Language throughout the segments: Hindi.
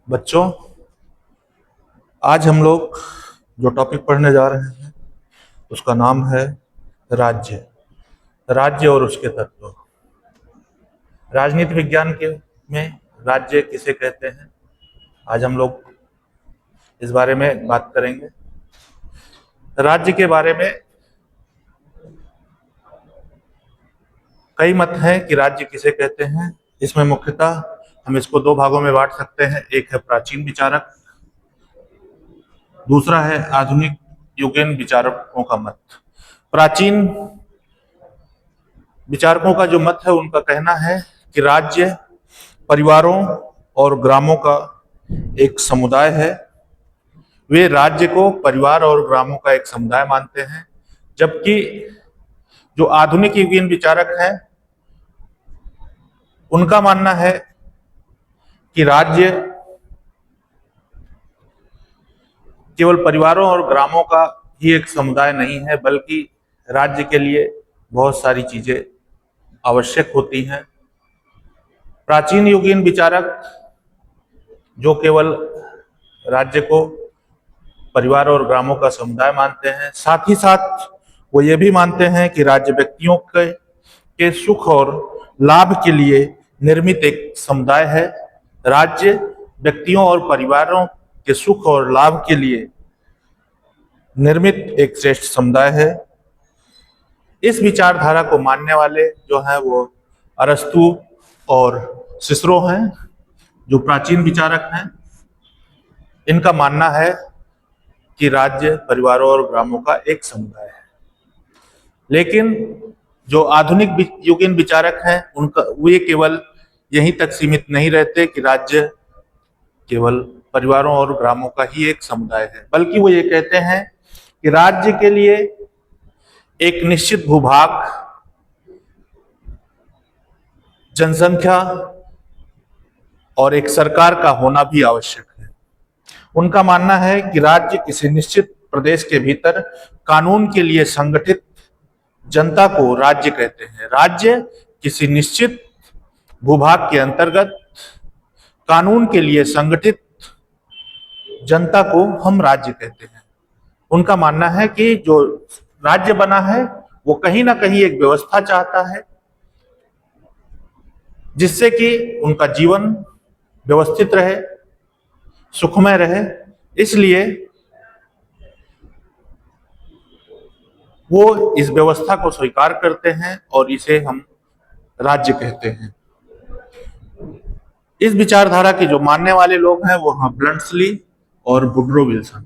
बच्चों, आज हम लोग जो टॉपिक पढ़ने जा रहे हैं उसका नाम है राज्य। राज्य और उसके तत्व। राजनीति विज्ञान के में राज्य किसे कहते हैं, आज हम लोग इस बारे में बात करेंगे। राज्य के बारे में कई मत हैं कि राज्य किसे कहते हैं। इसमें मुख्यतः हम इसको दो भागों में बांट सकते हैं। एक है प्राचीन विचारक, दूसरा है आधुनिक युगीन विचारकों का मत। प्राचीन विचारकों का जो मत है, उनका कहना है कि राज्य परिवारों और ग्रामों का एक समुदाय है। वे राज्य को परिवार और ग्रामों का एक समुदाय मानते हैं, जबकि जो आधुनिक युगीन विचारक हैं उनका मानना है कि राज्य केवल परिवारों और ग्रामों का ही एक समुदाय नहीं है, बल्कि राज्य के लिए बहुत सारी चीजें आवश्यक होती हैं। प्राचीन युगीन विचारक जो केवल राज्य को परिवार और ग्रामों का समुदाय मानते हैं, साथ ही साथ वो ये भी मानते हैं कि राज्य व्यक्तियों के सुख और लाभ के लिए निर्मित एक समुदाय है। राज्य व्यक्तियों और परिवारों के सुख और लाभ के लिए निर्मित एक श्रेष्ठ समुदाय है। इस विचारधारा को मानने वाले जो हैं वो अरस्तु और सिसरो हैं, जो प्राचीन विचारक हैं। इनका मानना है कि राज्य परिवारों और ग्रामों का एक समुदाय है। लेकिन जो आधुनिक युगीन विचारक हैं, उनका वे केवल यहीं तक सीमित नहीं रहते कि राज्य केवल परिवारों और ग्रामों का ही एक समुदाय है, बल्कि वो ये कहते हैं कि राज्य के लिए एक निश्चित भूभाग, जनसंख्या और एक सरकार का होना भी आवश्यक है। उनका मानना है कि राज्य किसी निश्चित प्रदेश के भीतर कानून के लिए संगठित जनता को राज्य कहते हैं। राज्य किसी निश्चित भूभाग के अंतर्गत कानून के लिए संगठित जनता को हम राज्य कहते हैं। उनका मानना है कि जो राज्य बना है वो कहीं ना कहीं एक व्यवस्था चाहता है, जिससे कि उनका जीवन व्यवस्थित रहे, सुखमय रहे। इसलिए वो इस व्यवस्था को स्वीकार करते हैं और इसे हम राज्य कहते हैं। इस विचारधारा के जो मानने वाले लोग हैं वो हैं ब्लंट्सली और वुड्रो विल्सन।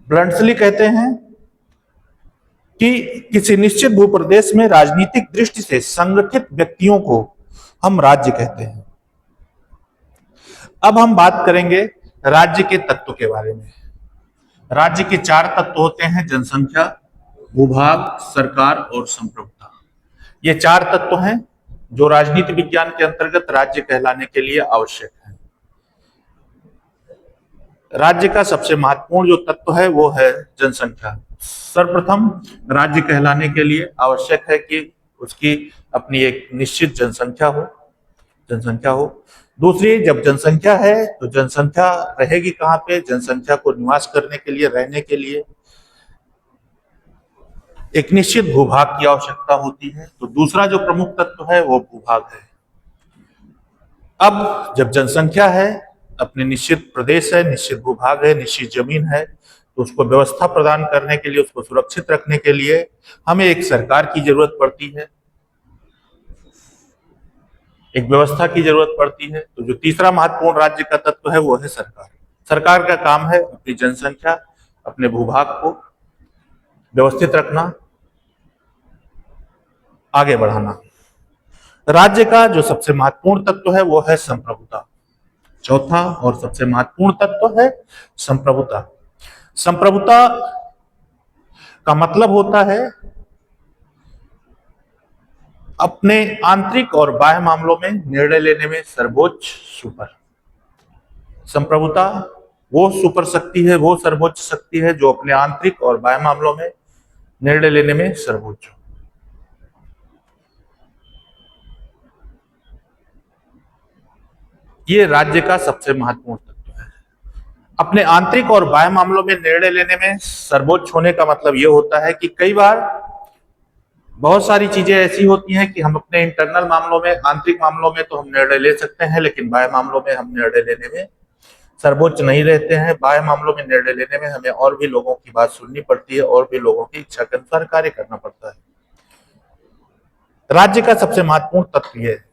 ब्लंट्सली कहते हैं कि किसी निश्चित भूप्रदेश में राजनीतिक दृष्टि से संगठित व्यक्तियों को हम राज्य कहते हैं। अब हम बात करेंगे राज्य के तत्व के बारे में। राज्य के चार तत्व होते हैं: जनसंख्या, भूभाग, सरकार और संप्रभुता। ये चार तत्व हैं जो राजनीति विज्ञान के अंतर्गत राज्य कहलाने के लिए आवश्यक है। राज्य का सबसे महत्वपूर्ण जो तत्व है वो है जनसंख्या। सर्वप्रथम राज्य कहलाने के लिए आवश्यक है कि उसकी अपनी एक निश्चित जनसंख्या हो। दूसरी, जब जनसंख्या है तो जनसंख्या रहेगी कहाँ पे? जनसंख्या को निवास करने के लिए, रहने के लिए एक निश्चित भूभाग की आवश्यकता होती है। तो दूसरा जो प्रमुख तत्व है वो भूभाग है। अब जब जनसंख्या है, अपने निश्चित प्रदेश है, निश्चित भूभाग है, निश्चित जमीन है, तो उसको व्यवस्था प्रदान करने के लिए, उसको सुरक्षित रखने के लिए हमें एक सरकार की जरूरत पड़ती है, एक व्यवस्था की जरूरत पड़ती है। तो जो तीसरा महत्वपूर्ण राज्य का तत्व है वो है सरकार। सरकार का काम है अपनी जनसंख्या, अपने भूभाग को व्यवस्थित रखना, आगे बढ़ाना। राज्य का जो सबसे महत्वपूर्ण तत्व है वो है संप्रभुता। चौथा और सबसे महत्वपूर्ण तत्व है संप्रभुता। संप्रभुता का मतलब होता है अपने आंतरिक और बाह्य मामलों में निर्णय लेने में सर्वोच्च सुपर। संप्रभुता वो सुपर शक्ति है, वो सर्वोच्च शक्ति है जो अपने आंतरिक और बाह्य मामलों में निर्णय लेने में सर्वोच्च हो। ये राज्य का सबसे महत्वपूर्ण तत्व है। अपने आंतरिक और बाह्य मामलों में निर्णय लेने में सर्वोच्च होने का मतलब यह होता है कि कई बार बहुत सारी चीजें ऐसी होती हैं कि हम अपने इंटरनल मामलों में, आंतरिक मामलों में तो हम निर्णय ले सकते हैं, लेकिन बाह्य मामलों में हम निर्णय लेने में सर्वोच्च नहीं रहते हैं। बाह्य मामलों में निर्णय लेने में हमें और भी लोगों की बात सुननी पड़ती है और भी लोगों की इच्छा के अनुसार कार्य करना पड़ता है। राज्य का सबसे महत्वपूर्ण तत्व यह है।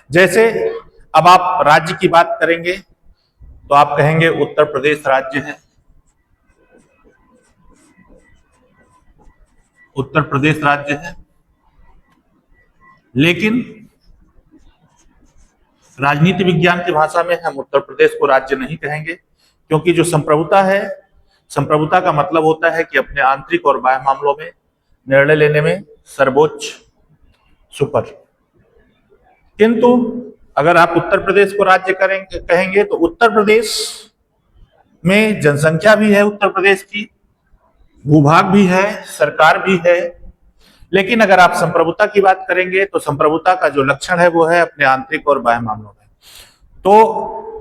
जैसे अब आप राज्य की बात करेंगे तो आप कहेंगे उत्तर प्रदेश राज्य है, उत्तर प्रदेश राज्य है। लेकिन राजनीति विज्ञान की भाषा में हम उत्तर प्रदेश को राज्य नहीं कहेंगे, क्योंकि जो संप्रभुता है, संप्रभुता का मतलब होता है कि अपने आंतरिक और बाह्य मामलों में निर्णय लेने में सर्वोच्च, सुपर। किंतु अगर आप उत्तर प्रदेश को राज्य कहेंगे तो उत्तर प्रदेश में जनसंख्या भी है, उत्तर प्रदेश की भूभाग भी है, सरकार भी है। लेकिन अगर आप संप्रभुता की बात करेंगे तो संप्रभुता का जो लक्षण है वो है अपने आंतरिक और बाह्य मामलों में। तो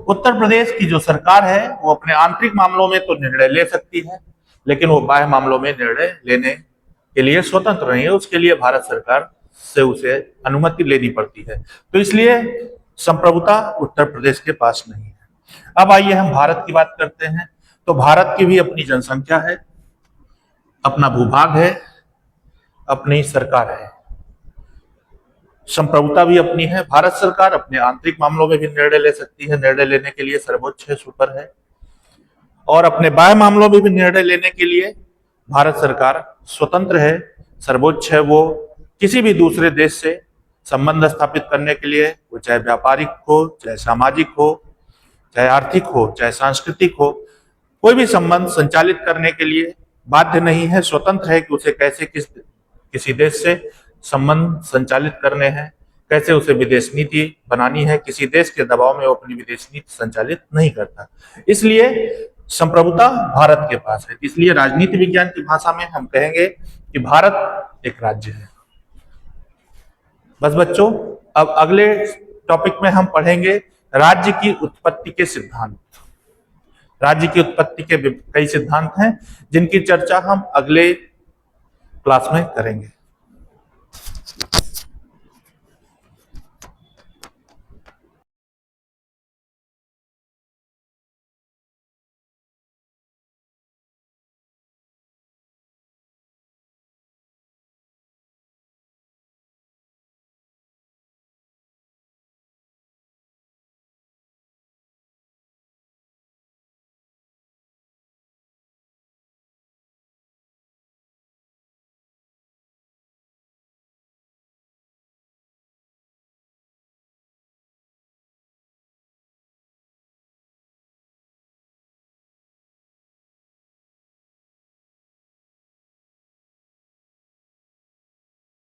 उत्तर प्रदेश की जो सरकार है वो अपने आंतरिक मामलों में तो निर्णय ले सकती है, लेकिन वो बाह्य मामलों में निर्णय लेने के लिए स्वतंत्र नहीं है। उसके लिए भारत सरकार से उसे अनुमति लेनी पड़ती है। तो इसलिए संप्रभुता उत्तर प्रदेश के पास नहीं है। अब आइए हम भारत की बात करते हैं। तो भारत की भी अपनी जनसंख्या है, अपना भूभाग है, अपनी सरकार है, संप्रभुता भी अपनी है। भारत सरकार अपने आंतरिक मामलों में भी निर्णय ले सकती है, निर्णय लेने के लिए सर्वोच्च है, सुपर है। और अपने बाह्य मामलों में भी निर्णय लेने के लिए भारत सरकार स्वतंत्र है, सर्वोच्च है। वो किसी भी दूसरे देश से संबंध स्थापित करने के लिए, वो चाहे व्यापारिक हो, चाहे सामाजिक हो, चाहे आर्थिक हो, चाहे सांस्कृतिक हो, कोई भी संबंध संचालित करने के लिए बाध्य नहीं है, स्वतंत्र है कि उसे कैसे किसी देश से संबंध संचालित करने हैं, कैसे उसे विदेश नीति बनानी है। किसी देश के दबाव में वो अपनी विदेश नीति संचालित नहीं करता। इसलिए संप्रभुता भारत के पास है। इसलिए राजनीति विज्ञान की भाषा में हम कहेंगे कि भारत एक राज्य है। बस बच्चों, अब अगले टॉपिक में हम पढ़ेंगे राज्य की उत्पत्ति के सिद्धांत। राज्य की उत्पत्ति के कई सिद्धांत हैं जिनकी चर्चा हम अगले क्लास में करेंगे।